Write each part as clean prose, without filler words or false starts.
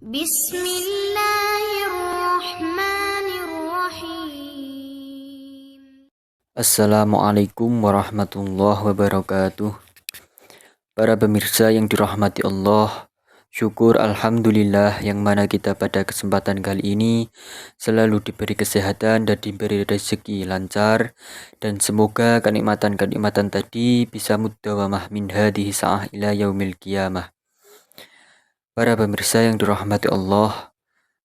Bismillahirrahmanirrahim. Assalamualaikum warahmatullahi wabarakatuh. Para pemirsa yang dirahmati Allah, syukur alhamdulillah yang mana kita pada kesempatan kali ini selalu diberi kesehatan dan diberi rezeki lancar, dan semoga kenikmatan-kenikmatan tadi bisa mudawamah min hadhihi sa'ah ila yaumil qiyamah. Para pemirsa yang dirahmati Allah,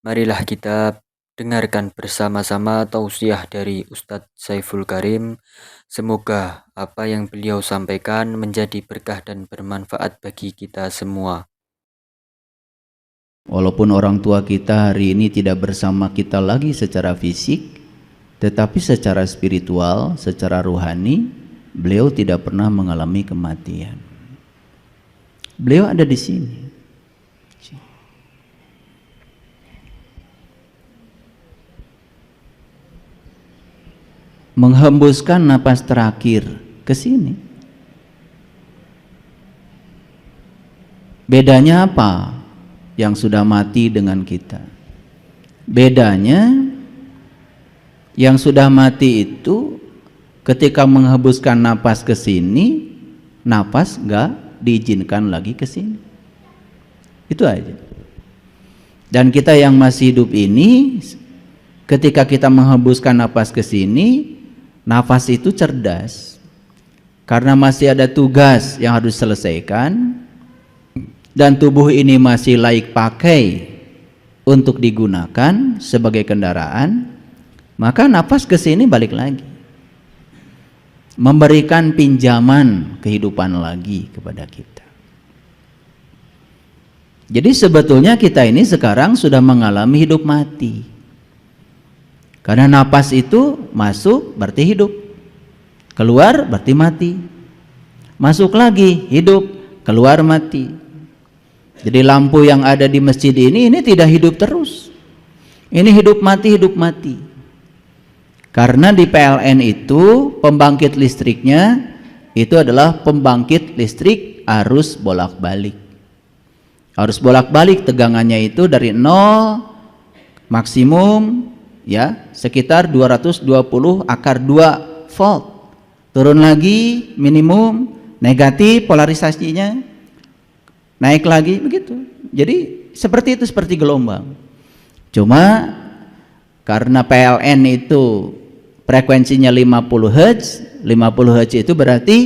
marilah kita dengarkan bersama-sama tausiah dari Ustadz Saiful Karim. Semoga apa yang beliau sampaikan menjadi berkah dan bermanfaat bagi kita semua. Walaupun orang tua kita hari ini tidak bersama kita lagi secara fisik, tetapi secara spiritual, secara rohani, beliau tidak pernah mengalami kematian. Beliau ada di sini. Menghembuskan napas terakhir ke sini. Bedanya apa yang sudah mati dengan kita? Bedanya yang sudah mati itu ketika menghembuskan napas ke sini, napas gak diizinkan lagi ke sini. Itu aja. Dan kita yang masih hidup ini, ketika kita menghembuskan napas ke sini, nafas itu cerdas, karena masih ada tugas yang harus diselesaikan, dan tubuh ini masih layak pakai untuk digunakan sebagai kendaraan, maka nafas ke sini balik lagi, memberikan pinjaman kehidupan lagi kepada kita. Jadi sebetulnya kita ini sekarang sudah mengalami hidup mati. Karena napas itu masuk berarti hidup, keluar berarti mati, masuk lagi hidup, keluar mati. Jadi lampu yang ada di masjid ini tidak hidup terus, ini hidup mati. Karena di PLN itu pembangkit listriknya itu adalah pembangkit listrik arus bolak-balik. Arus bolak-balik tegangannya itu dari 0 maksimum ya sekitar 220 akar 2 volt, turun lagi minimum negatif polarisasinya, naik lagi begitu. Jadi seperti itu, seperti gelombang. Cuma karena PLN itu frekuensinya 50 Hz, 50 Hz itu berarti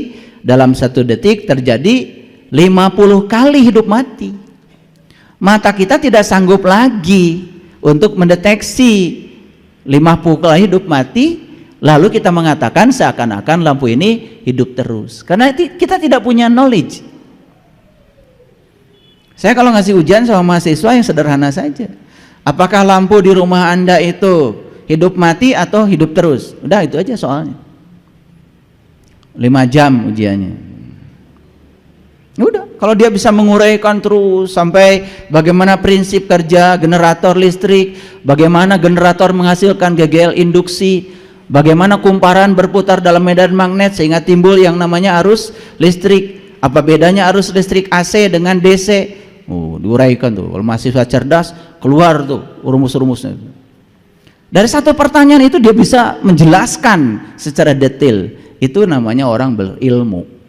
dalam 1 detik terjadi 50 kali hidup mati. Mata kita tidak sanggup lagi untuk mendeteksi 50 kali hidup mati, lalu kita mengatakan seakan-akan lampu ini hidup terus, karena kita tidak punya knowledge. Saya kalau ngasih ujian sama mahasiswa yang sederhana saja, apakah lampu di rumah Anda itu hidup mati atau hidup terus? Udah itu aja soalnya, 5 jam ujiannya. Udah, kalau dia bisa menguraikan terus sampai bagaimana prinsip kerja generator listrik, bagaimana generator menghasilkan GGL induksi, bagaimana kumparan berputar dalam medan magnet sehingga timbul yang namanya arus listrik, apa bedanya arus listrik AC dengan DC, diuraikan tuh. Kalau mahasiswa cerdas keluar tuh rumus-rumusnya. Dari satu pertanyaan itu dia bisa menjelaskan secara detail. Itu namanya orang berilmu.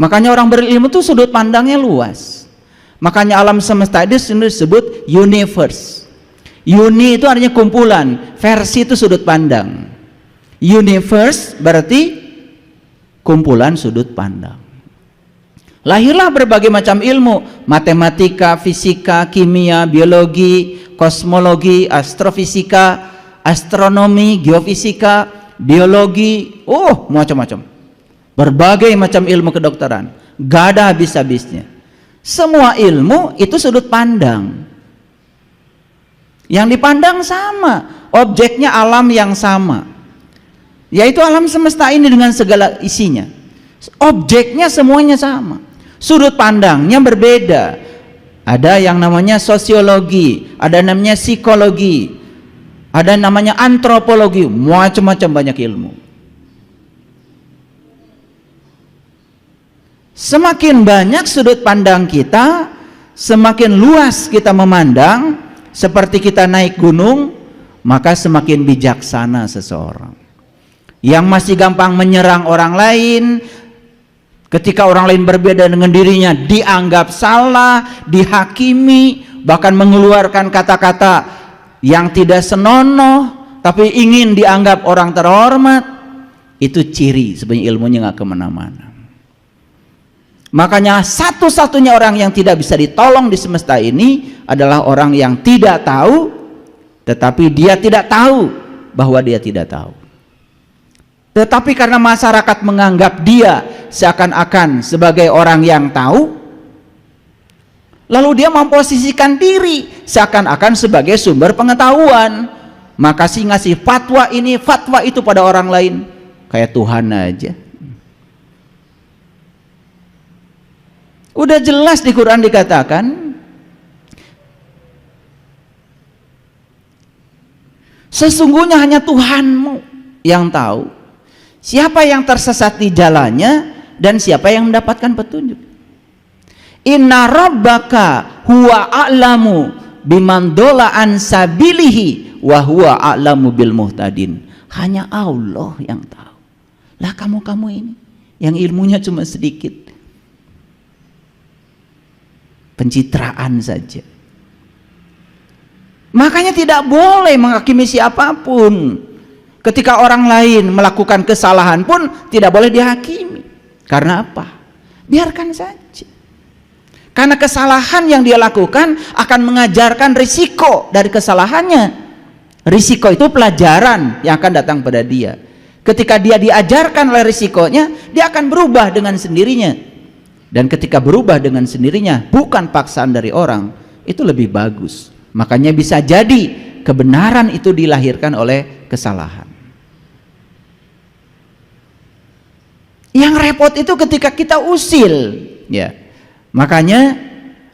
Makanya orang berilmu itu sudut pandangnya luas. Makanya alam semesta itu disebut universe. Uni itu artinya kumpulan, versi itu sudut pandang. Universe berarti kumpulan sudut pandang. Lahirlah berbagai macam ilmu, matematika, fisika, kimia, biologi, kosmologi, astrofisika, astronomi, geofisika, biologi, macam-macam. Berbagai macam ilmu kedokteran, gak ada habis-habisnya. Semua ilmu itu sudut pandang. Yang dipandang sama, objeknya alam yang sama, yaitu alam semesta ini dengan segala isinya. Objeknya semuanya sama, sudut pandangnya berbeda. Ada yang namanya sosiologi, ada namanya psikologi, ada namanya antropologi, macam-macam banyak ilmu. Semakin banyak sudut pandang kita, semakin luas kita memandang, seperti kita naik gunung, maka semakin bijaksana seseorang. Yang masih gampang menyerang orang lain, ketika orang lain berbeda dengan dirinya, dianggap salah, dihakimi, bahkan mengeluarkan kata-kata yang tidak senonoh, tapi ingin dianggap orang terhormat. Itu ciri sebenarnya ilmunya nggak kemana-mana. Makanya satu-satunya orang yang tidak bisa ditolong di semesta ini adalah orang yang tidak tahu, tetapi dia tidak tahu bahwa dia tidak tahu. Tetapi karena masyarakat menganggap dia seakan-akan sebagai orang yang tahu, lalu dia memposisikan diri seakan-akan sebagai sumber pengetahuan, maka sih ngasih fatwa ini fatwa itu pada orang lain, kayak Tuhan aja. Udah jelas di Quran dikatakan, sesungguhnya hanya Tuhanmu yang tahu siapa yang tersesat di jalannya dan siapa yang mendapatkan petunjuk. Inna rabbaka huwa a'lamu biman dola an sabilihi wa huwa a'lamu bil muhtadin. Hanya Allah yang tahu. Lah kamu ini yang ilmunya cuma sedikit, pencitraan saja. Makanya tidak boleh menghakimi siapapun. Ketika orang lain melakukan kesalahan pun tidak boleh dihakimi. Karena apa? Biarkan saja. Karena kesalahan yang dia lakukan akan mengajarkan risiko dari kesalahannya. Risiko itu pelajaran yang akan datang pada dia. Ketika dia diajarkan oleh risikonya, dia akan berubah dengan sendirinya. Dan ketika berubah dengan sendirinya, bukan paksaan dari orang, itu lebih bagus. Makanya bisa jadi kebenaran itu dilahirkan oleh kesalahan. Yang repot itu ketika kita usil, ya. Makanya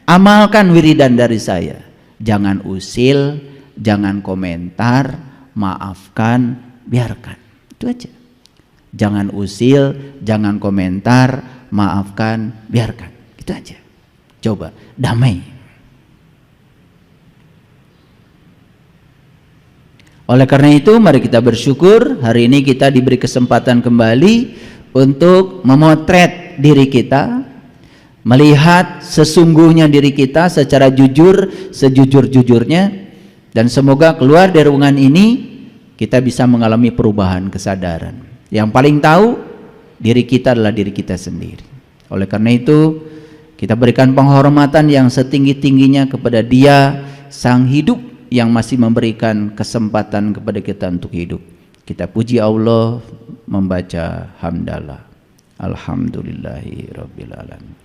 amalkan wiridan dari saya. Jangan usil, jangan komentar, maafkan, biarkan. Itu aja. Jangan usil, jangan komentar, maafkan, biarkan. Itu aja. Coba damai. Oleh karena itu mari kita bersyukur hari ini kita diberi kesempatan kembali untuk memotret diri kita, melihat sesungguhnya diri kita secara jujur, sejujur-jujurnya, dan semoga keluar dari ruangan ini kita bisa mengalami perubahan kesadaran. Yang paling tahu diri kita adalah diri kita sendiri. Oleh karena itu kita berikan penghormatan yang setinggi-tingginya kepada Dia Sang Hidup yang masih memberikan kesempatan kepada kita untuk hidup. Kita puji Allah membaca hamdalah. Alhamdulillahi rabbil alamin.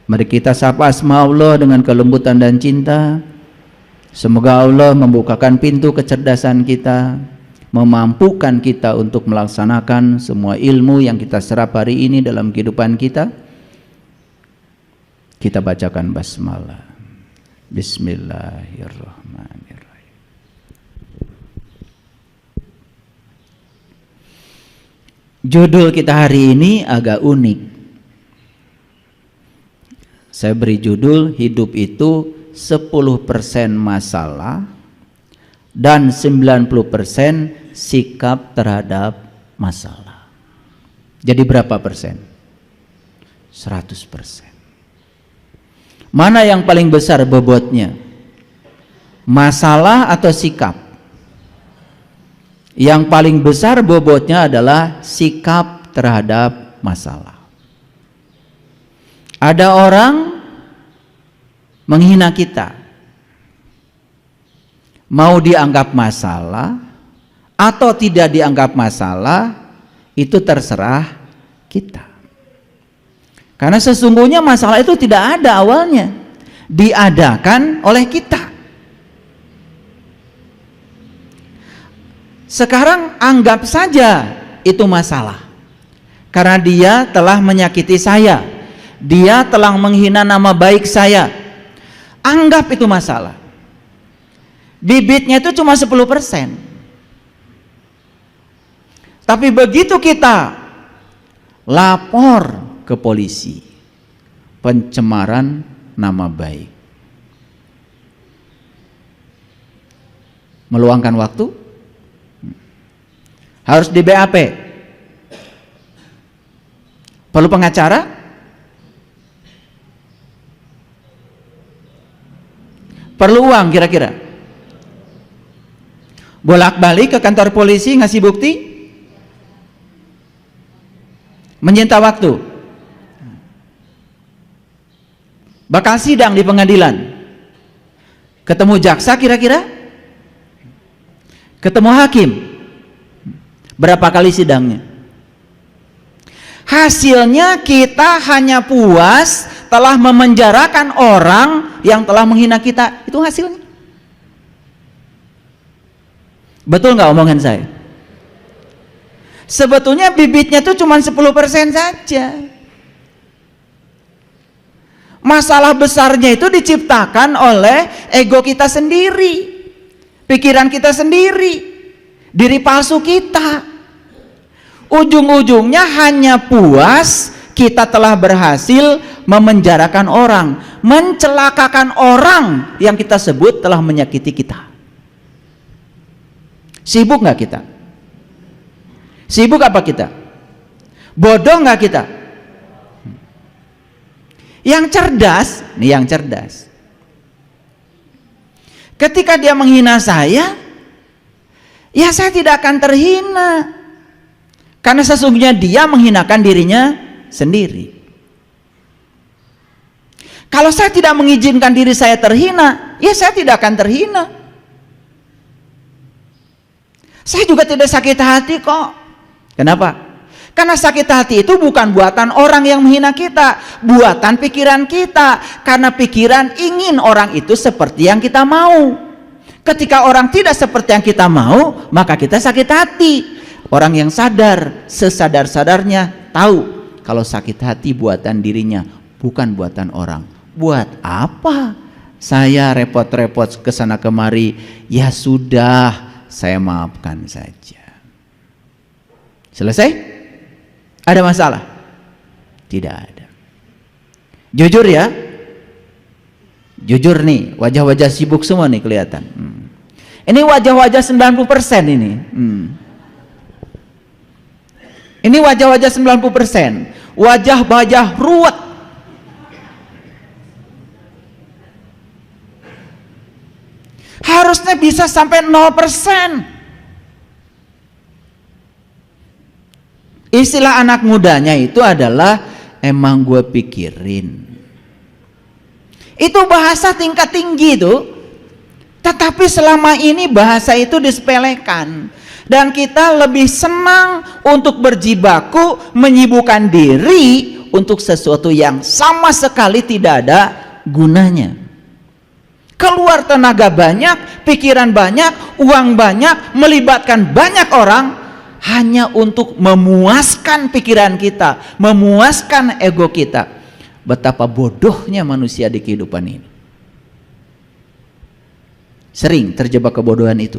Mari kita sapa asma Allah dengan kelembutan dan cinta. Semoga Allah membukakan pintu kecerdasan kita, memampukan kita untuk melaksanakan semua ilmu yang kita serap hari ini dalam kehidupan kita. Kita bacakan basmalah. Bismillahirrahmanirrahim. Judul kita hari ini agak unik. Saya beri judul hidup itu 10% masalah dan 90% sikap terhadap masalah. Jadi berapa persen? 100%. Mana yang paling besar bobotnya? Masalah atau sikap? Yang paling besar bobotnya adalah sikap terhadap masalah. Ada orang menghina kita, mau dianggap masalah atau tidak dianggap masalah itu terserah kita. Karena sesungguhnya masalah itu tidak ada awalnya, diadakan oleh kita. Sekarang anggap saja itu masalah, karena dia telah menyakiti saya, dia telah menghina nama baik saya. Anggap itu masalah. Bibitnya itu cuma 10%. Tapi begitu kita lapor ke polisi, pencemaran nama baik. Meluangkan waktu, harus di BAP, perlu pengacara, perlu uang kira-kira, bolak-balik ke kantor polisi ngasih bukti, menyita waktu, bakal sidang di pengadilan, ketemu jaksa kira-kira, ketemu hakim, berapa kali sidangnya? Hasilnya kita hanya puas telah memenjarakan orang yang telah menghina kita. Itu hasilnya. Betul nggak omongan saya? Sebetulnya bibitnya itu cuma 10% saja. Masalah besarnya itu diciptakan oleh ego kita sendiri, pikiran kita sendiri, diri palsu kita. Ujung-ujungnya hanya puas kita telah berhasil memenjarakan orang, mencelakakan orang yang kita sebut telah menyakiti kita. Sibuk nggak kita? Sibuk apa kita? Bodoh nggak kita? Yang cerdas, nih yang cerdas, ketika dia menghina saya, ya saya tidak akan terhina, karena sesungguhnya dia menghinakan dirinya sendiri. Kalau saya tidak mengizinkan diri saya terhina, ya saya tidak akan terhina. Saya juga tidak sakit hati kok. Kenapa? Karena sakit hati itu bukan buatan orang yang menghina kita, buatan pikiran kita. Karena pikiran ingin orang itu seperti yang kita mau. Ketika orang tidak seperti yang kita mau, maka kita sakit hati. Orang yang sadar, sesadar-sadarnya tahu kalau sakit hati buatan dirinya, bukan buatan orang. Buat apa saya repot-repot kesana kemari? Ya sudah, saya maafkan saja. Selesai? Ada masalah? Tidak ada. Jujur ya, jujur nih, wajah-wajah sibuk semua nih kelihatan. Ini wajah-wajah 90% ini. Ini wajah-wajah 90%, wajah-wajah ruwet. Harusnya bisa sampai 0%. Istilah anak mudanya itu adalah emang gue pikirin. Itu bahasa tingkat tinggi itu. Tetapi selama ini bahasa itu disepelekan. Dan kita lebih senang untuk berjibaku menyibukkan diri untuk sesuatu yang sama sekali tidak ada gunanya. Keluar tenaga banyak, pikiran banyak, uang banyak, melibatkan banyak orang hanya untuk memuaskan pikiran kita, memuaskan ego kita. Betapa bodohnya manusia di kehidupan ini. Sering terjebak kebodohan itu.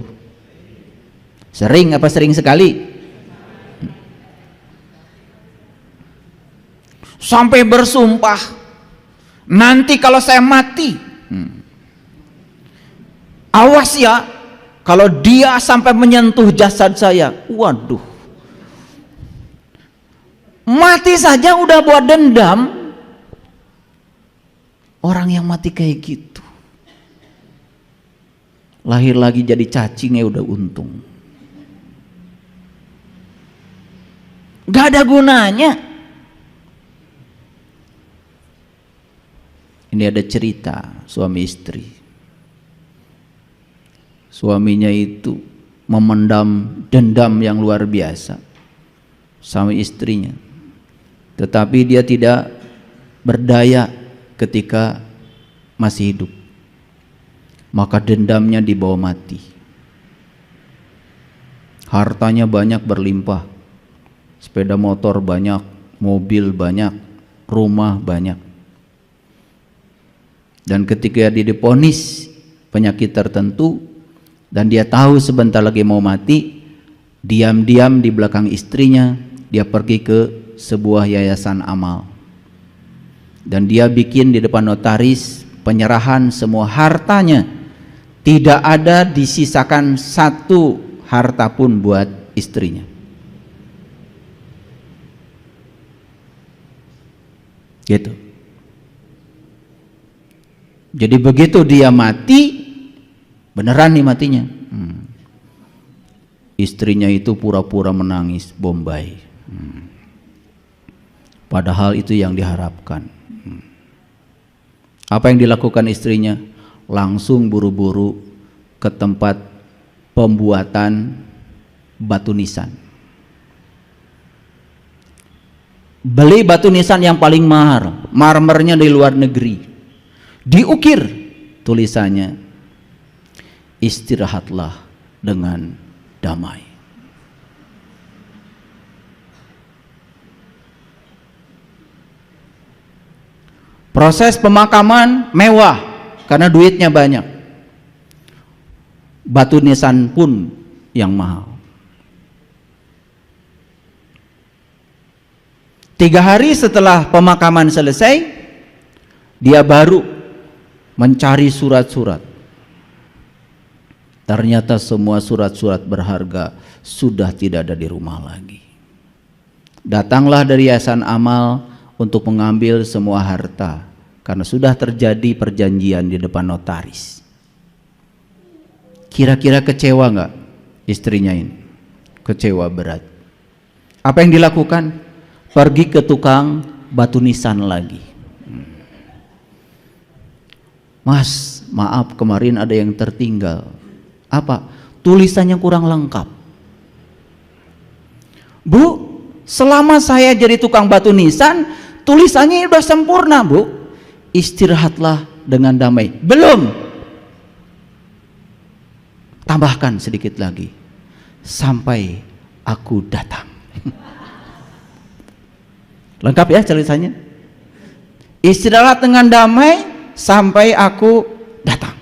Sering apa sering sekali? Sampai bersumpah, nanti kalau saya mati, awas ya, kalau dia sampai menyentuh jasad saya, waduh, mati saja udah buat dendam. Orang yang mati kayak gitu, lahir lagi jadi cacingnya udah untung. Gak ada gunanya. Ini ada cerita suami istri. Suaminya itu memendam dendam yang luar biasa sama istrinya. Tetapi dia tidak berdaya ketika masih hidup. Maka dendamnya dibawa mati. Hartanya banyak berlimpah. Sepeda motor banyak, mobil banyak, rumah banyak. Dan ketika dia divonis penyakit tertentu dan dia tahu sebentar lagi mau mati, diam-diam di belakang istrinya dia pergi ke sebuah yayasan amal. Dan dia bikin di depan notaris penyerahan semua hartanya. Tidak ada disisakan satu harta pun buat istrinya. Gitu. Jadi begitu dia mati, beneran nih matinya. Istrinya itu pura-pura menangis Bombay. Padahal itu yang diharapkan. Apa yang dilakukan istrinya? Langsung buru-buru ke tempat pembuatan batu nisan. Beli batu nisan yang paling mahal, marmernya dari luar negeri. Diukir tulisannya, istirahatlah dengan damai. Proses pemakaman mewah karena duitnya banyak. Batu nisan pun yang mahal. 3 hari setelah pemakaman selesai, dia baru mencari surat-surat. Ternyata semua surat-surat berharga sudah tidak ada di rumah lagi. Datanglah dari Yayasan Amal untuk mengambil semua harta karena sudah terjadi perjanjian di depan notaris. Kira-kira kecewa nggak istrinya ini? Kecewa berat. Apa yang dilakukan? Pergi ke tukang batu nisan lagi. Mas, maaf kemarin ada yang tertinggal. Apa? Tulisannya kurang lengkap. Bu, selama saya jadi tukang batu nisan, tulisannya sudah sempurna, Bu. Istirahatlah dengan damai. Belum. Tambahkan sedikit lagi. Sampai aku datang. Lengkap ya tulisannya. Istirahat dengan damai sampai aku datang.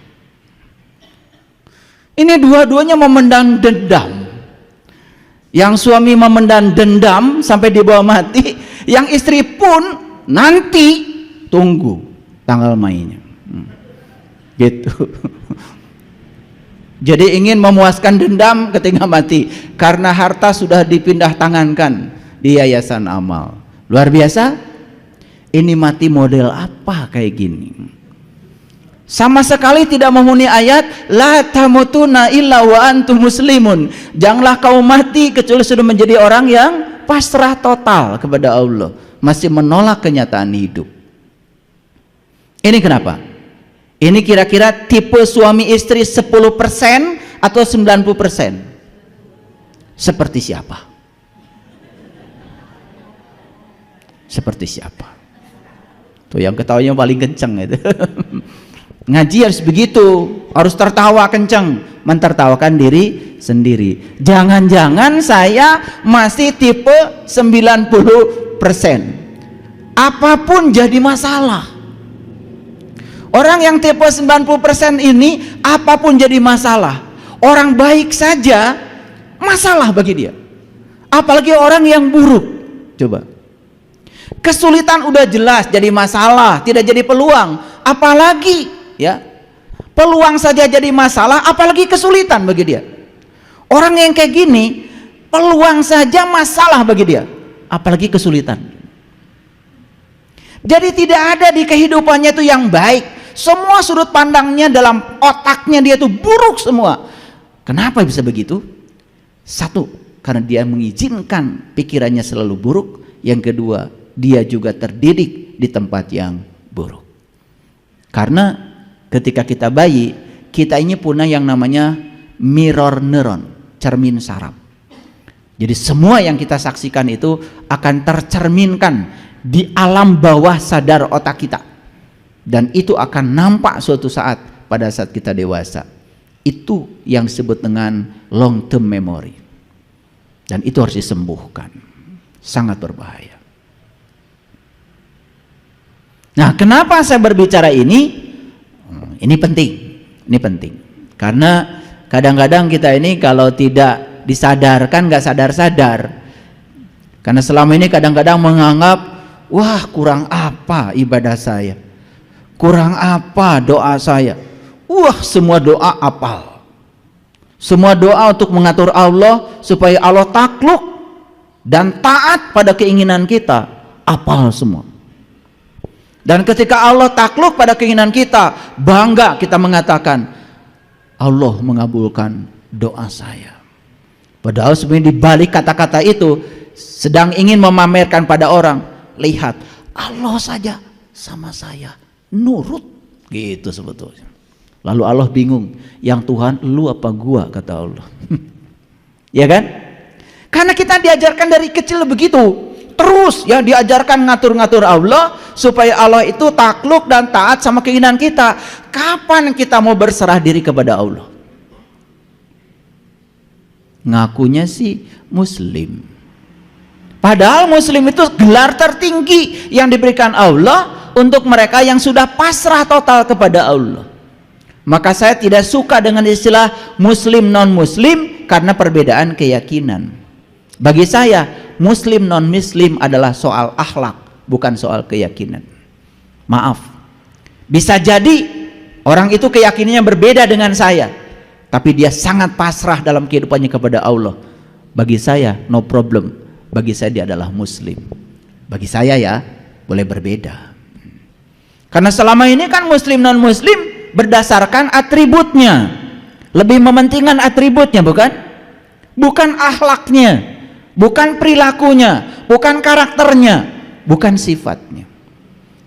Ini dua-duanya memendam dendam. Yang suami memendam dendam sampai dibawa mati, yang istri pun nanti tunggu tanggal mainnya. Gitu. Jadi ingin memuaskan dendam ketika mati karena harta sudah dipindah tangankan di Yayasan Amal. Luar biasa. Ini mati model apa kayak gini? Sama sekali tidak memenuhi ayat la tamutuna illa wa antum muslimun. Janganlah kau mati kecuali sudah menjadi orang yang pasrah total kepada Allah, masih menolak kenyataan hidup. Ini kenapa? Ini kira-kira tipe suami istri 10% atau 90%? Seperti siapa? Seperti siapa? Tuh yang ketawanya paling kenceng itu. Ngaji harus begitu, harus tertawa kenceng, mentertawakan diri sendiri. Jangan-jangan saya masih tipe 90%. Apapun jadi masalah. Orang yang tipe 90% ini apapun jadi masalah. Orang baik saja masalah bagi dia. Apalagi orang yang buruk. Coba. Kesulitan udah jelas jadi masalah, tidak jadi peluang. Apalagi ya, peluang saja jadi masalah, apalagi kesulitan bagi dia. Orang yang kayak gini, peluang saja masalah bagi dia, apalagi kesulitan. Jadi tidak ada di kehidupannya itu yang baik. Semua sudut pandangnya dalam otaknya dia itu buruk semua. Kenapa bisa begitu? Satu, karena dia mengizinkan pikirannya selalu buruk. Yang kedua, dia juga terdidik di tempat yang buruk. Karena ketika kita bayi, kita ini punya yang namanya mirror neuron, cermin saraf. Jadi semua yang kita saksikan itu akan tercerminkan di alam bawah sadar otak kita. Dan itu akan nampak suatu saat pada saat kita dewasa. Itu yang disebut dengan long term memory. Dan itu harus disembuhkan. Sangat berbahaya. Nah, kenapa saya berbicara ini? Ini penting. Ini penting. Karena kadang-kadang kita ini kalau tidak disadarkan, nggak sadar-sadar. Karena selama ini kadang-kadang menganggap, wah kurang apa apa ibadah saya? Kurang apa doa saya? Wah, semua doa apal. Semua doa untuk mengatur Allah supaya Allah takluk dan taat pada keinginan kita, apal semua. Dan ketika Allah takluk pada keinginan kita, bangga kita mengatakan, Allah mengabulkan doa saya. Padahal sebenarnya di balik kata-kata itu sedang ingin memamerkan pada orang, lihat, Allah saja sama saya nurut, gitu sebetulnya. Lalu Allah bingung, yang Tuhan lu apa gua, kata Allah. Ya kan? Karena kita diajarkan dari kecil begitu, terus ya diajarkan ngatur-ngatur Allah supaya Allah itu takluk dan taat sama keinginan kita. Kapan kita mau berserah diri kepada Allah? Ngakunya sih Muslim, padahal Muslim itu gelar tertinggi yang diberikan Allah untuk mereka yang sudah pasrah total kepada Allah. Maka saya tidak suka dengan istilah Muslim non Muslim karena perbedaan keyakinan. Bagi saya Muslim non Muslim adalah soal akhlak, bukan soal keyakinan. Maaf, bisa jadi orang itu keyakinannya berbeda dengan saya, tapi dia sangat pasrah dalam kehidupannya kepada Allah. Bagi saya no problem, bagi saya dia adalah Muslim. Bagi saya ya boleh berbeda, karena selama ini kan Muslim non Muslim berdasarkan atributnya, lebih mementingkan atributnya, bukan akhlaknya, bukan perilakunya, bukan karakternya, bukan sifatnya.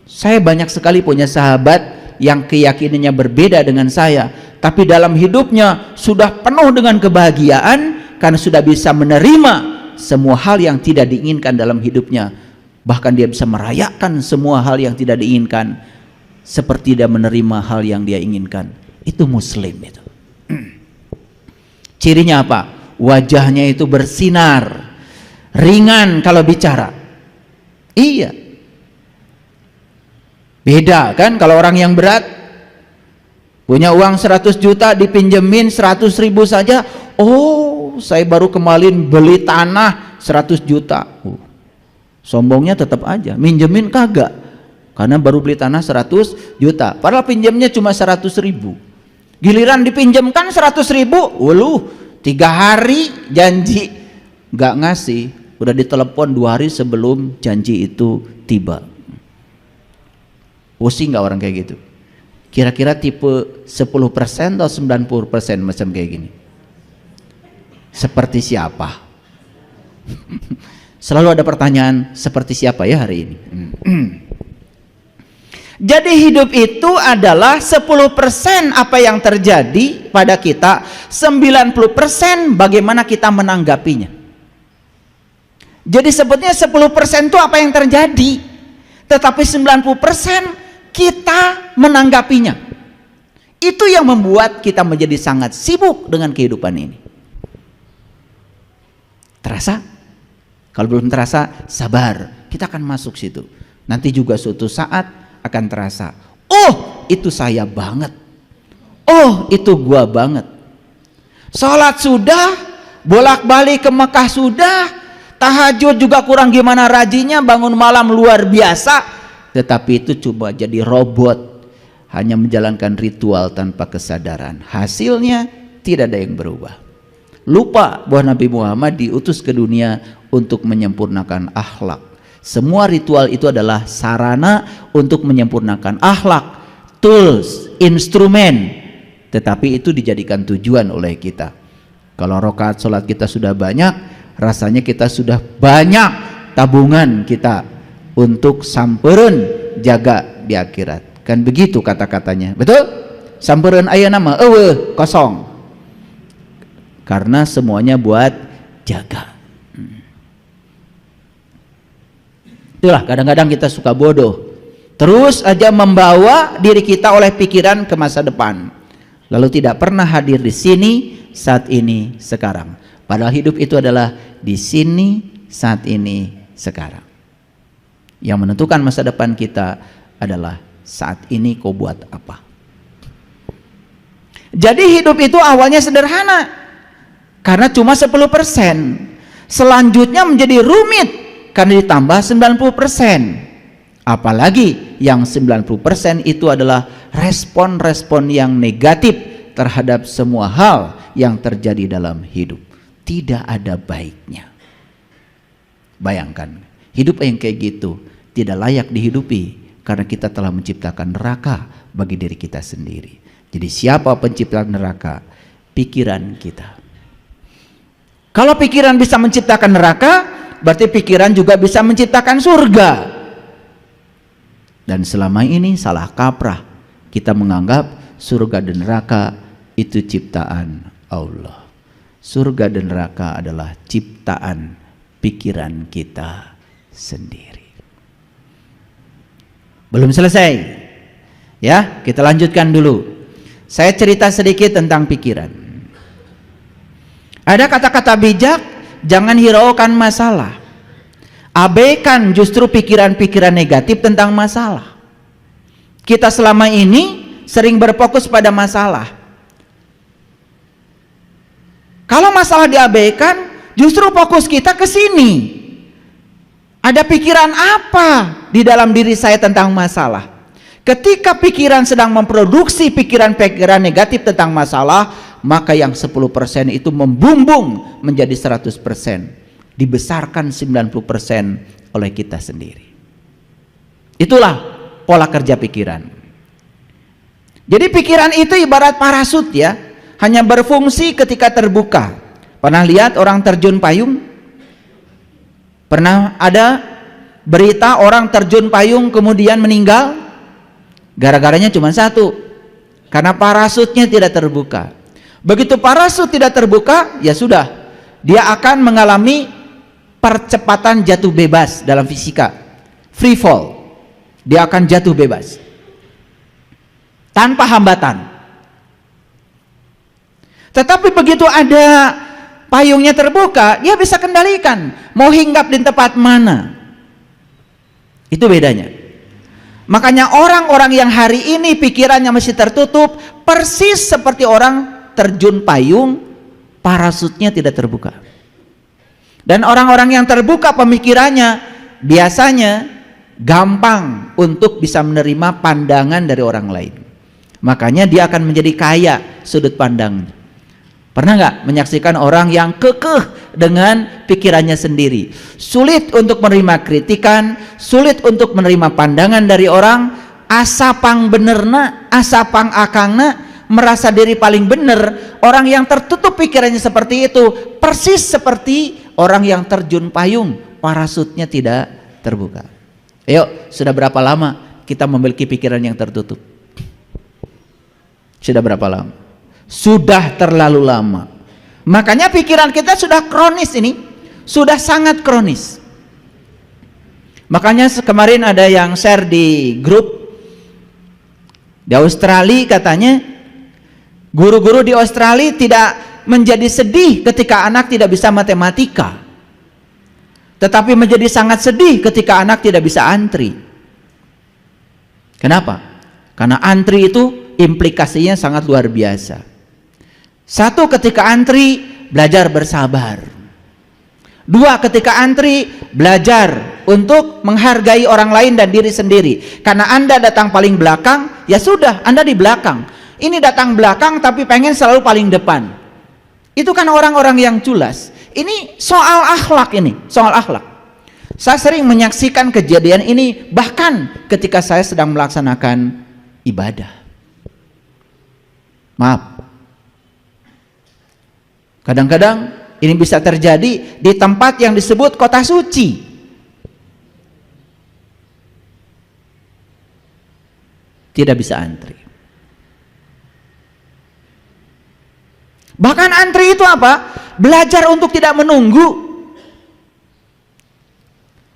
Saya banyak sekali punya sahabat yang keyakinannya berbeda dengan saya, tapi dalam hidupnya sudah penuh dengan kebahagiaan karena sudah bisa menerima semua hal yang tidak diinginkan dalam hidupnya. Bahkan dia bisa merayakan semua hal yang tidak diinginkan seperti dia menerima hal yang dia inginkan. Itu Muslim itu. Cirinya apa? Wajahnya itu bersinar, ringan kalau bicara. Iya, beda kan kalau orang yang berat, punya uang 100 juta dipinjemin 100 ribu saja, oh saya baru kemarin beli tanah 100 juta. Sombongnya tetap aja, minjemin kagak, karena baru beli tanah 100 juta, padahal pinjamnya cuma 100 ribu. Giliran dipinjamkan 100 ribu, 3 hari janji gak ngasih, udah ditelepon 2 hari sebelum janji itu tiba. Pusing gak orang kayak gitu? Kira-kira tipe 10% atau 90% macam kayak gini? Seperti siapa? Selalu ada pertanyaan, seperti siapa ya hari ini? Jadi hidup itu adalah 10% apa yang terjadi pada kita, 90% bagaimana kita menanggapinya. Jadi sebetulnya 10% itu apa yang terjadi, tetapi 90% kita menanggapinya. Itu yang membuat kita menjadi sangat sibuk dengan kehidupan ini. Terasa? Kalau belum terasa, sabar, kita akan masuk situ. Nanti juga suatu saat akan terasa, oh itu saya banget, oh itu gua banget. Sholat sudah, bolak-balik ke Mekah sudah, tahajud juga kurang gimana rajinnya, bangun malam luar biasa, tetapi itu coba jadi robot, hanya menjalankan ritual tanpa kesadaran. Hasilnya tidak ada yang berubah. Lupa bahwa Nabi Muhammad diutus ke dunia untuk menyempurnakan akhlak. Semua ritual itu adalah sarana untuk menyempurnakan akhlak, tools, instrumen, tetapi itu dijadikan tujuan oleh kita. Kalau rakaat sholat kita sudah banyak, rasanya kita sudah banyak tabungan kita untuk sampereun jaga di akhirat. Kan begitu kata-katanya, betul? Sampereun aya nama eueuh kosong, karena semuanya buat jaga. Itulah kadang-kadang kita suka bodoh, terus aja membawa diri kita oleh pikiran ke masa depan, lalu tidak pernah hadir di sini, saat ini, sekarang. Padahal hidup itu adalah di sini, saat ini, sekarang. Yang menentukan masa depan kita adalah saat ini kau buat apa. Jadi hidup itu awalnya sederhana karena cuma 10%, selanjutnya menjadi rumit karena ditambah 90%. Apalagi yang 90% itu adalah respon-respon yang negatif terhadap semua hal yang terjadi dalam hidup. Tidak ada baiknya. Bayangkan, hidup yang kayak gitu tidak layak dihidupi karena kita telah menciptakan neraka bagi diri kita sendiri. Jadi siapa pencipta neraka? Pikiran kita. Kalau pikiran bisa menciptakan neraka, berarti pikiran juga bisa menciptakan surga. Dan selama ini salah kaprah kita menganggap surga dan neraka itu ciptaan Allah. Surga dan neraka adalah ciptaan pikiran kita sendiri. Belum selesai. Ya, kita lanjutkan dulu. Saya cerita sedikit tentang pikiran. Ada kata-kata bijak, jangan hiraukan masalah. Abaikan justru pikiran-pikiran negatif tentang masalah. Kita selama ini sering berfokus pada masalah. Kalau masalah diabaikan, justru fokus kita ke sini. Ada pikiran apa di dalam diri saya tentang masalah? Ketika pikiran sedang memproduksi pikiran-pikiran negatif tentang masalah, maka yang 10% itu membumbung menjadi 100%. Dibesarkan 90% oleh kita sendiri. Itulah pola kerja pikiran. Jadi pikiran itu ibarat parasut ya, hanya berfungsi ketika terbuka. Pernah lihat orang terjun payung? Pernah ada berita orang terjun payung kemudian meninggal? Gara-garanya cuma satu, karena parasutnya tidak terbuka. Begitu parasut tidak terbuka, ya sudah, dia akan mengalami percepatan jatuh bebas dalam fisika, free fall. Dia akan jatuh bebas tanpa hambatan. Tetapi begitu ada payungnya terbuka, dia bisa kendalikan mau hinggap di tempat mana. Itu bedanya. Makanya orang-orang yang hari ini pikirannya masih tertutup, persis seperti orang terjun payung, parasutnya tidak terbuka. Dan orang-orang yang terbuka pemikirannya biasanya gampang untuk bisa menerima pandangan dari orang lain. Makanya dia akan menjadi kaya sudut pandang. Pernah nggak menyaksikan orang yang kekeh dengan pikirannya sendiri, sulit untuk menerima kritikan, sulit untuk menerima pandangan dari orang, asapang benerna, asapang akangna, merasa diri paling benar. Orang yang tertutup pikirannya seperti itu, persis seperti orang yang terjun payung, parasutnya tidak terbuka. Ayo, sudah berapa lama kita memiliki pikiran yang tertutup? Sudah berapa lama? Sudah terlalu lama. Makanya pikiran kita sudah kronis ini, sudah sangat kronis. Makanya kemarin ada yang share di grup di Australia, katanya guru-guru di Australia tidak menjadi sedih ketika anak tidak bisa matematika, tetapi menjadi sangat sedih ketika anak tidak bisa antri. Kenapa? Karena antri itu implikasinya sangat luar biasa. Satu, ketika antri belajar bersabar. Dua, ketika antri belajar untuk menghargai orang lain dan diri sendiri. Karena Anda datang paling belakang, ya sudah, Anda di belakang. Ini datang belakang tapi pengen selalu paling depan. Itu kan orang-orang yang culas. Ini soal akhlak, ini soal akhlak. Saya sering menyaksikan kejadian ini bahkan ketika saya sedang melaksanakan ibadah. Maaf, kadang-kadang ini bisa terjadi di tempat yang disebut kota suci. Tidak bisa antri. Bahkan antri itu apa? Belajar untuk tidak menunggu.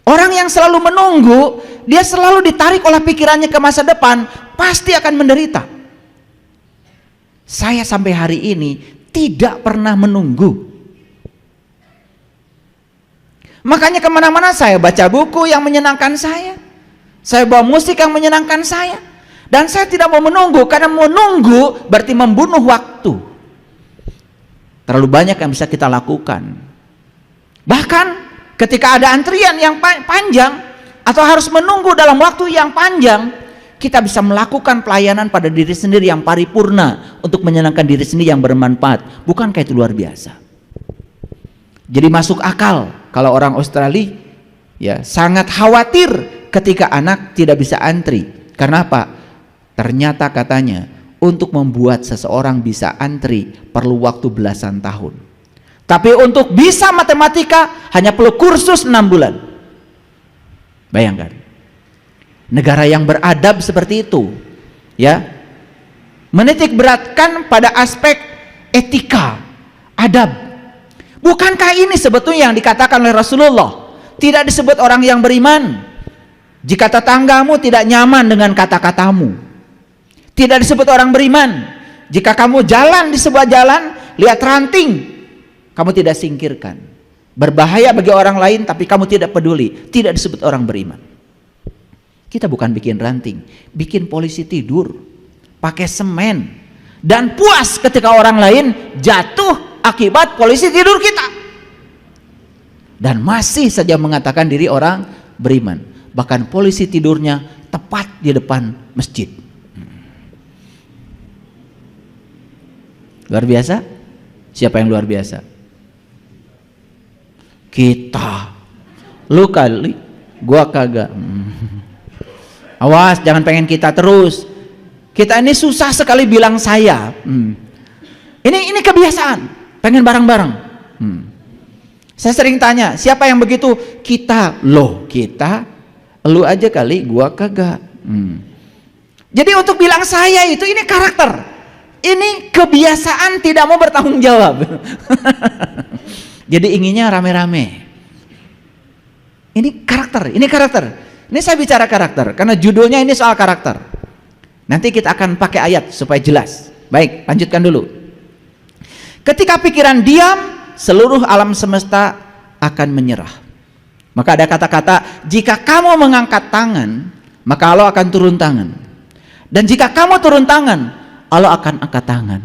Orang yang selalu menunggu, dia selalu ditarik oleh pikirannya ke masa depan, pasti akan menderita. Saya sampai hari ini tidak pernah menunggu. Makanya kemana-mana saya baca buku yang menyenangkan saya bawa musik yang menyenangkan saya, dan saya tidak mau menunggu, karena menunggu berarti membunuh waktu. Terlalu banyak yang bisa kita lakukan. Bahkan ketika ada antrian yang panjang, atau harus menunggu dalam waktu yang panjang, kita bisa melakukan pelayanan pada diri sendiri yang paripurna untuk menyenangkan diri sendiri yang bermanfaat. Bukankah itu luar biasa? Jadi masuk akal kalau orang Australia ya sangat khawatir ketika anak tidak bisa antri. Karena apa? Ternyata katanya untuk membuat seseorang bisa antri perlu waktu belasan tahun. Tapi untuk bisa matematika hanya perlu kursus 6 bulan. Bayangkan. Negara yang beradab seperti itu, ya, menitik beratkan pada aspek etika, adab. Bukankah ini sebetulnya yang dikatakan oleh Rasulullah? Tidak disebut orang yang beriman jika tetanggamu tidak nyaman dengan kata-katamu. Tidak disebut orang beriman jika kamu jalan di sebuah jalan, lihat ranting, kamu tidak singkirkan. Berbahaya bagi orang lain tapi kamu tidak peduli. Tidak disebut orang beriman. Kita bukan bikin ranting, bikin polisi tidur pakai semen dan puas ketika orang lain jatuh akibat polisi tidur kita, dan masih saja mengatakan diri orang beriman. Bahkan polisi tidurnya tepat di depan masjid. Luar biasa? Siapa yang luar biasa? Kita. Lu kali, gua kagak. Awas, jangan pengen kita terus. Kita ini susah sekali bilang saya. Ini kebiasaan, pengen bareng-bareng. Saya sering tanya, siapa yang begitu? Kita. Loh, kita? Lu aja kali, gua kagak. Jadi untuk bilang saya itu ini karakter. Ini kebiasaan tidak mau bertanggung jawab. Jadi inginnya rame-rame. Ini karakter, ini karakter. Ini saya bicara karakter karena judulnya ini soal karakter. Nanti kita akan pakai ayat supaya jelas. Baik, lanjutkan dulu. Ketika pikiran diam, seluruh alam semesta akan menyerah. Maka ada kata-kata, jika kamu mengangkat tangan, maka Allah akan turun tangan. Dan jika kamu turun tangan, Allah akan angkat tangan.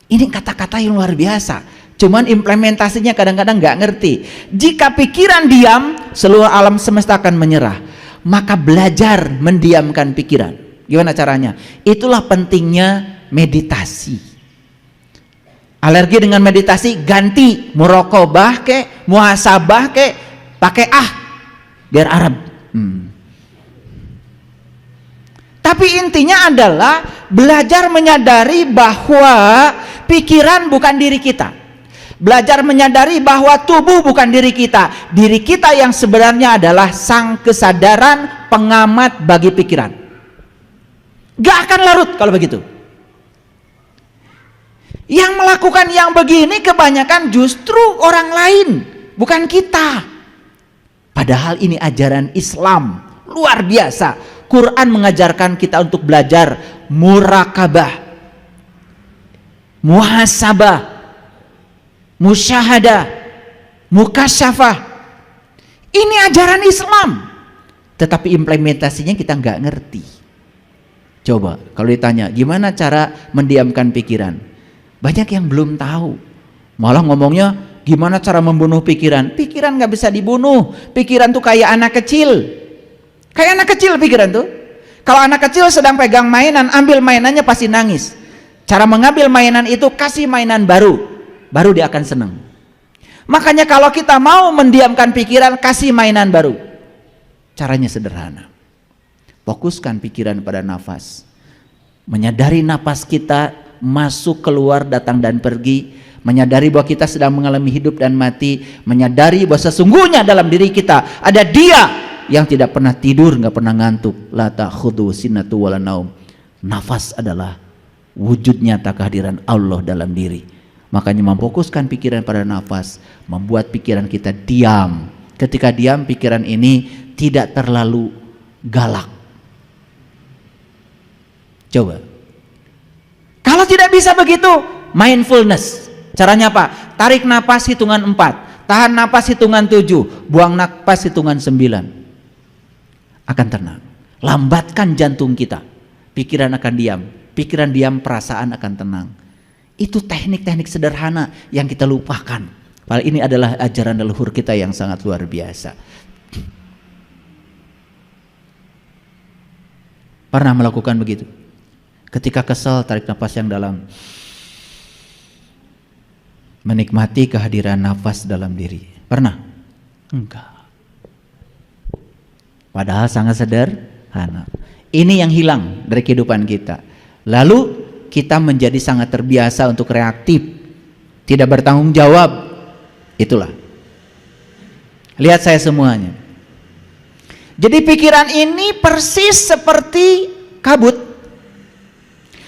Ini kata-kata yang luar biasa. Cuman implementasinya kadang-kadang nggak ngerti. Jika pikiran diam, seluruh alam semesta akan menyerah. Maka belajar mendiamkan pikiran. Gimana caranya? Itulah pentingnya meditasi. Alergi dengan meditasi, ganti muraqabah ke, muhasabah ke, pakai biar Arab. Tapi intinya adalah belajar menyadari bahwa pikiran bukan diri kita. Belajar menyadari bahwa tubuh bukan diri kita. Diri kita yang sebenarnya adalah sang kesadaran pengamat bagi pikiran. Gak akan larut kalau begitu. Yang melakukan yang begini kebanyakan justru orang lain, bukan kita. Padahal ini ajaran Islam luar biasa. Quran mengajarkan kita untuk belajar murakabah, muhasabah, musyahadah, mukasyafah. Ini ajaran Islam, tetapi implementasinya kita nggak ngerti. Coba kalau ditanya gimana cara mendiamkan pikiran, banyak yang belum tahu. Malah ngomongnya gimana cara membunuh pikiran. Pikiran nggak bisa dibunuh. Pikiran tuh kayak anak kecil. Kayak anak kecil pikiran tuh. Kalau anak kecil sedang pegang mainan, ambil mainannya pasti nangis. Cara mengambil mainan itu kasih mainan baru dia akan senang. Makanya kalau kita mau mendiamkan pikiran, kasih mainan baru. Caranya sederhana. Fokuskan pikiran pada nafas. Menyadari nafas kita masuk, keluar, datang dan pergi. Menyadari bahwa kita sedang mengalami hidup dan mati. Menyadari bahwa sesungguhnya dalam diri kita ada Dia yang tidak pernah tidur, nggak pernah ngantuk. La ta'khudhu sinatu wala naum. Nafas adalah wujud nyata kehadiran Allah dalam diri. Makanya memfokuskan pikiran pada nafas membuat pikiran kita diam. Ketika diam, pikiran ini tidak terlalu galak. Coba. Kalau tidak bisa begitu, mindfulness. Caranya apa? Tarik napas hitungan 4, tahan napas hitungan 7, buang napas hitungan 9. Akan tenang. Lambatkan jantung kita. Pikiran akan diam. Pikiran diam, perasaan akan tenang. Itu teknik-teknik sederhana yang kita lupakan. Padahal ini adalah ajaran leluhur kita yang sangat luar biasa. Pernah melakukan begitu? Ketika kesal, tarik nafas yang dalam. Menikmati kehadiran nafas dalam diri. Pernah? Enggak. Padahal sangat sederhana. Ini yang hilang dari kehidupan kita. Lalu kita menjadi sangat terbiasa untuk reaktif, tidak bertanggung jawab. Itulah. Lihat saya semuanya. Jadi pikiran ini persis seperti kabut.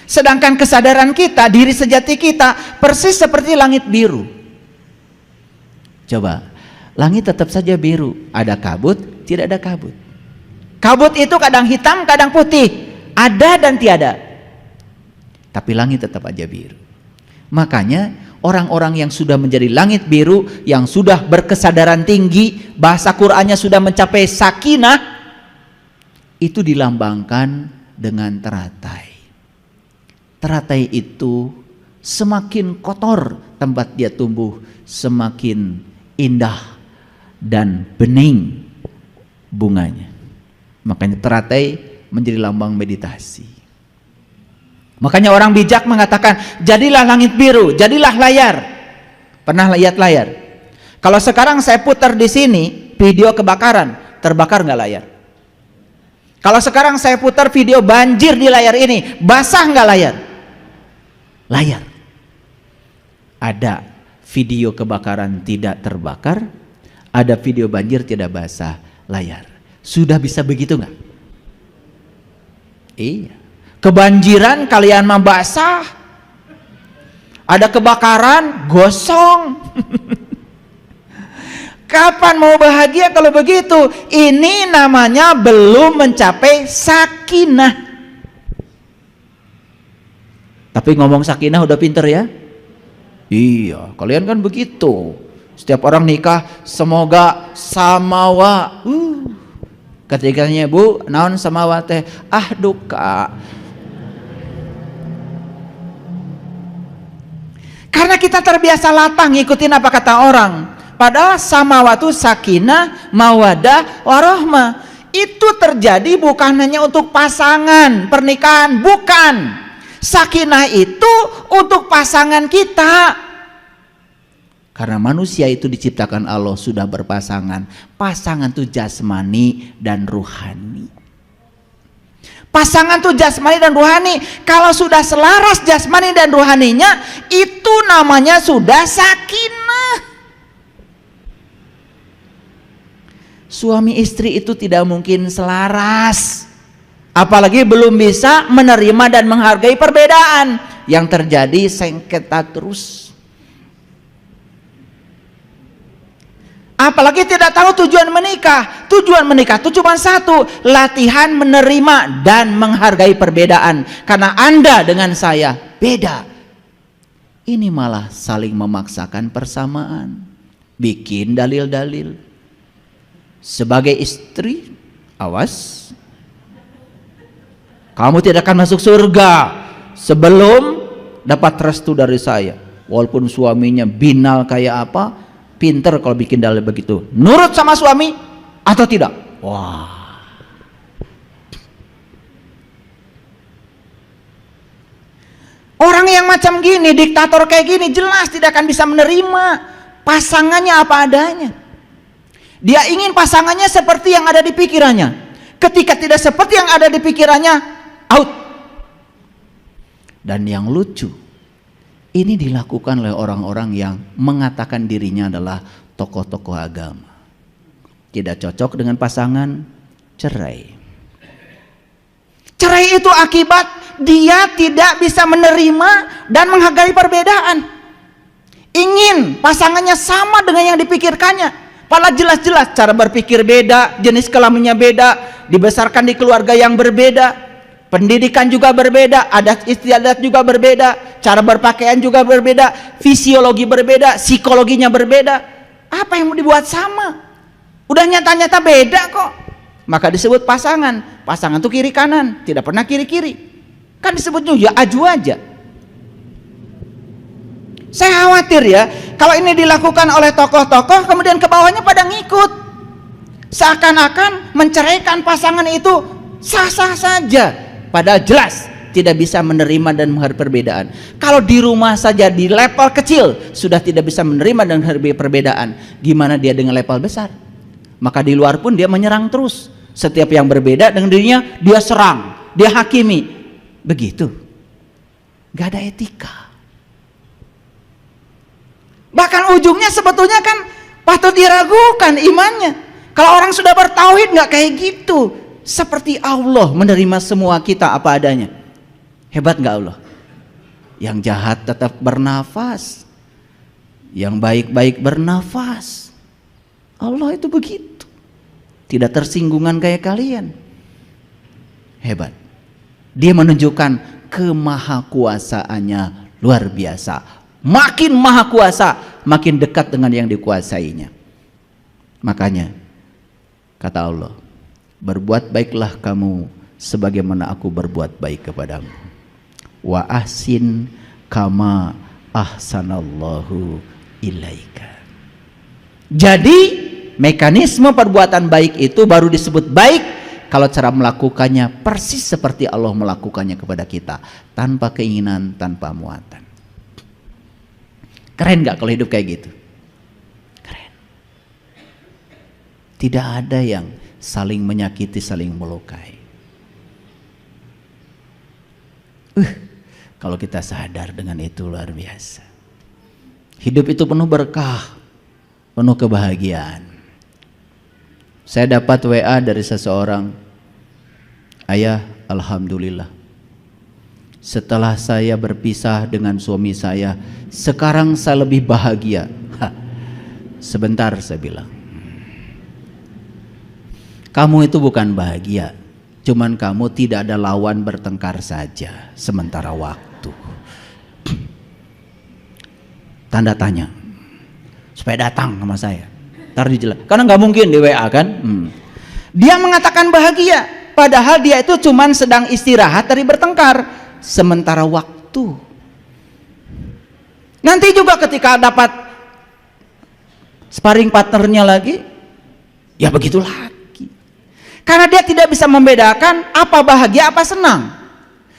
Sedangkan kesadaran kita, diri sejati kita persis seperti langit biru. Coba, langit tetap saja biru. Ada kabut, tidak ada kabut. Kabut itu kadang hitam, kadang putih. Ada dan tiada. Tapi langit tetap aja biru. Makanya orang-orang yang sudah menjadi langit biru, yang sudah berkesadaran tinggi, bahasa Qur'annya sudah mencapai sakinah, itu dilambangkan dengan teratai. Teratai itu semakin kotor tempat dia tumbuh, semakin indah dan bening bunganya. Makanya teratai menjadi lambang meditasi. Makanya orang bijak mengatakan, jadilah langit biru, jadilah layar. Pernah lihat layar? Kalau sekarang saya putar di sini video kebakaran, terbakar nggak layar? Kalau sekarang saya putar video banjir di layar ini, basah nggak layar? Layar. Ada video kebakaran tidak terbakar, ada video banjir tidak basah, layar. Sudah bisa begitu nggak? Iya. Kebanjiran kalian mah basah, ada kebakaran gosong. Kapan mau bahagia kalau begitu? Ini namanya belum mencapai sakinah. Tapi ngomong sakinah udah pinter ya? Iya, kalian kan begitu. Setiap orang nikah semoga samawa. Ketiganya bu, naon samawa teh? Ah duka. Karena kita terbiasa latah ngikutin apa kata orang. Padahal samawatu sakinah, mawadah, warohmah. Itu terjadi bukan hanya untuk pasangan, pernikahan, bukan. Sakinah itu untuk pasangan kita. Karena manusia itu diciptakan Allah sudah berpasangan. Pasangan itu jasmani dan ruhani. Pasangan tuh jasmani dan ruhani. Kalau sudah selaras jasmani dan ruhaninya, itu namanya sudah sakinah. Suami istri itu tidak mungkin selaras, apalagi belum bisa menerima dan menghargai perbedaan. Yang terjadi sengketa terus. Apalagi tidak tahu tujuan menikah. Tujuan menikah itu cuma satu, latihan menerima dan menghargai perbedaan. Karena Anda dengan saya beda. Ini malah saling memaksakan persamaan. Bikin dalil-dalil. Sebagai istri, awas. Kamu tidak akan masuk surga sebelum dapat restu dari saya. Walaupun suaminya binal kayak apa, pinter kalau bikin dalil begitu. Nurut sama suami atau tidak? Wah. Orang yang macam gini, diktator kayak gini, jelas tidak akan bisa menerima pasangannya apa adanya. Dia ingin pasangannya seperti yang ada di pikirannya. Ketika tidak seperti yang ada di pikirannya, out. Dan yang lucu, ini dilakukan oleh orang-orang yang mengatakan dirinya adalah tokoh-tokoh agama. Tidak cocok dengan pasangan, cerai. Cerai itu akibat dia tidak bisa menerima dan menghargai perbedaan. Ingin pasangannya sama dengan yang dipikirkannya. Padahal jelas-jelas cara berpikir beda, jenis kelaminnya beda, dibesarkan di keluarga yang berbeda, pendidikan juga berbeda, adat istiadat juga berbeda, cara berpakaian juga berbeda, fisiologi berbeda, psikologinya berbeda. Apa yang mau dibuat sama? Udah nyata-nyata beda kok. Maka disebut pasangan. Pasangan itu kiri kanan, tidak pernah kiri-kiri. Kan disebutnya ya aju aja. Saya khawatir ya, kalau ini dilakukan oleh tokoh-tokoh, kemudian ke bawahnya pada ngikut. Seakan-akan menceraikan pasangan itu sah-sah saja. padahal jelas tidak bisa menerima dan menghargai perbedaan. Kalau di rumah saja di level kecil sudah tidak bisa menerima dan menghargai perbedaan, gimana dia dengan level besar? Maka di luar pun dia menyerang terus. Setiap yang berbeda dengan dirinya dia serang, dia hakimi. Begitu. Gak ada etika. Bahkan ujungnya sebetulnya kan patut diragukan imannya. Kalau orang sudah bertauhid nggak kayak gitu. Seperti Allah menerima semua kita apa adanya. Hebat nggak Allah? Yang jahat tetap bernafas, yang baik-baik bernafas. Allah itu begitu. Tidak tersinggungan kayak kalian. Hebat. Dia menunjukkan kemahakuasaannya luar biasa. Makin maha kuasa, makin dekat dengan yang dikuasainya. Makanya kata Allah, berbuat baiklah kamu sebagaimana aku berbuat baik kepadamu. Wa ahsin kama ahsanallahu ilaika. Jadi mekanisme perbuatan baik itu baru disebut baik kalau cara melakukannya persis seperti Allah melakukannya kepada kita, tanpa keinginan, tanpa muatan. Keren gak kalau hidup kayak gitu? Keren. Tidak ada yang saling menyakiti, saling melukai. Kalau kita sadar dengan itu luar biasa. Hidup itu penuh berkah, penuh kebahagiaan. Saya dapat WA dari seseorang, ayah, alhamdulillah, setelah saya berpisah dengan suami saya, sekarang saya lebih bahagia. Sebentar, saya bilang, kamu itu bukan bahagia, cuman kamu tidak ada lawan bertengkar saja sementara waktu. Tanda tanya, supaya datang sama saya. Ntar dijelas, karena nggak mungkin di WA kan. Dia mengatakan bahagia, padahal dia itu cuman sedang istirahat dari bertengkar sementara waktu. Nanti juga ketika dapat sparring partnernya lagi, ya begitu lagi. Karena dia tidak bisa membedakan apa bahagia apa senang.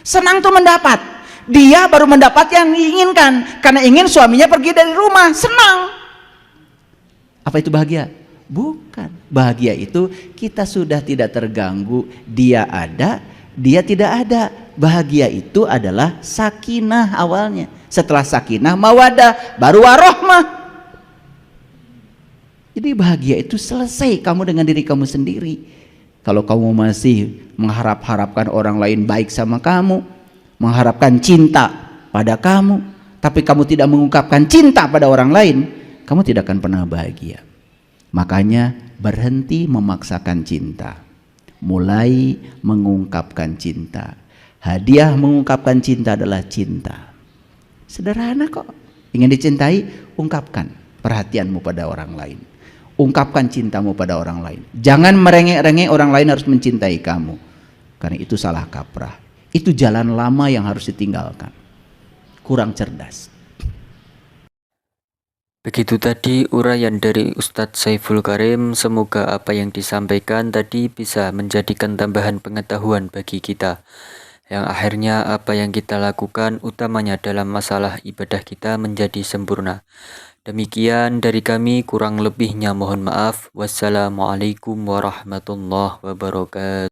Senang tuh mendapat, dia baru mendapat yang diinginkan. Karena ingin suaminya pergi dari rumah, senang. Apa itu bahagia? Bukan. Bahagia itu kita sudah tidak terganggu, dia ada, dia tidak ada. Bahagia itu adalah sakinah awalnya. Setelah sakinah mawadah, baru warohmah. Jadi bahagia itu selesai kamu dengan diri kamu sendiri. Kalau kamu masih mengharapkan orang lain baik sama kamu, mengharapkan cinta pada kamu, tapi kamu tidak mengungkapkan cinta pada orang lain, kamu tidak akan pernah bahagia. Makanya berhenti memaksakan cinta, mulai mengungkapkan cinta. Hadiah mengungkapkan cinta adalah cinta. Sederhana kok. Ingin dicintai, ungkapkan perhatianmu pada orang lain. Ungkapkan cintamu pada orang lain. Jangan merengek-rengek orang lain harus mencintai kamu, karena itu salah kaprah. Itu jalan lama yang harus ditinggalkan. Kurang cerdas. Begitu tadi uraian dari Ustadz Saiful Karim. Semoga apa yang disampaikan tadi bisa menjadikan tambahan pengetahuan bagi kita, yang akhirnya apa yang kita lakukan utamanya dalam masalah ibadah kita menjadi sempurna. Demikian dari kami, kurang lebihnya mohon maaf. Wassalamualaikum warahmatullahi wabarakatuh.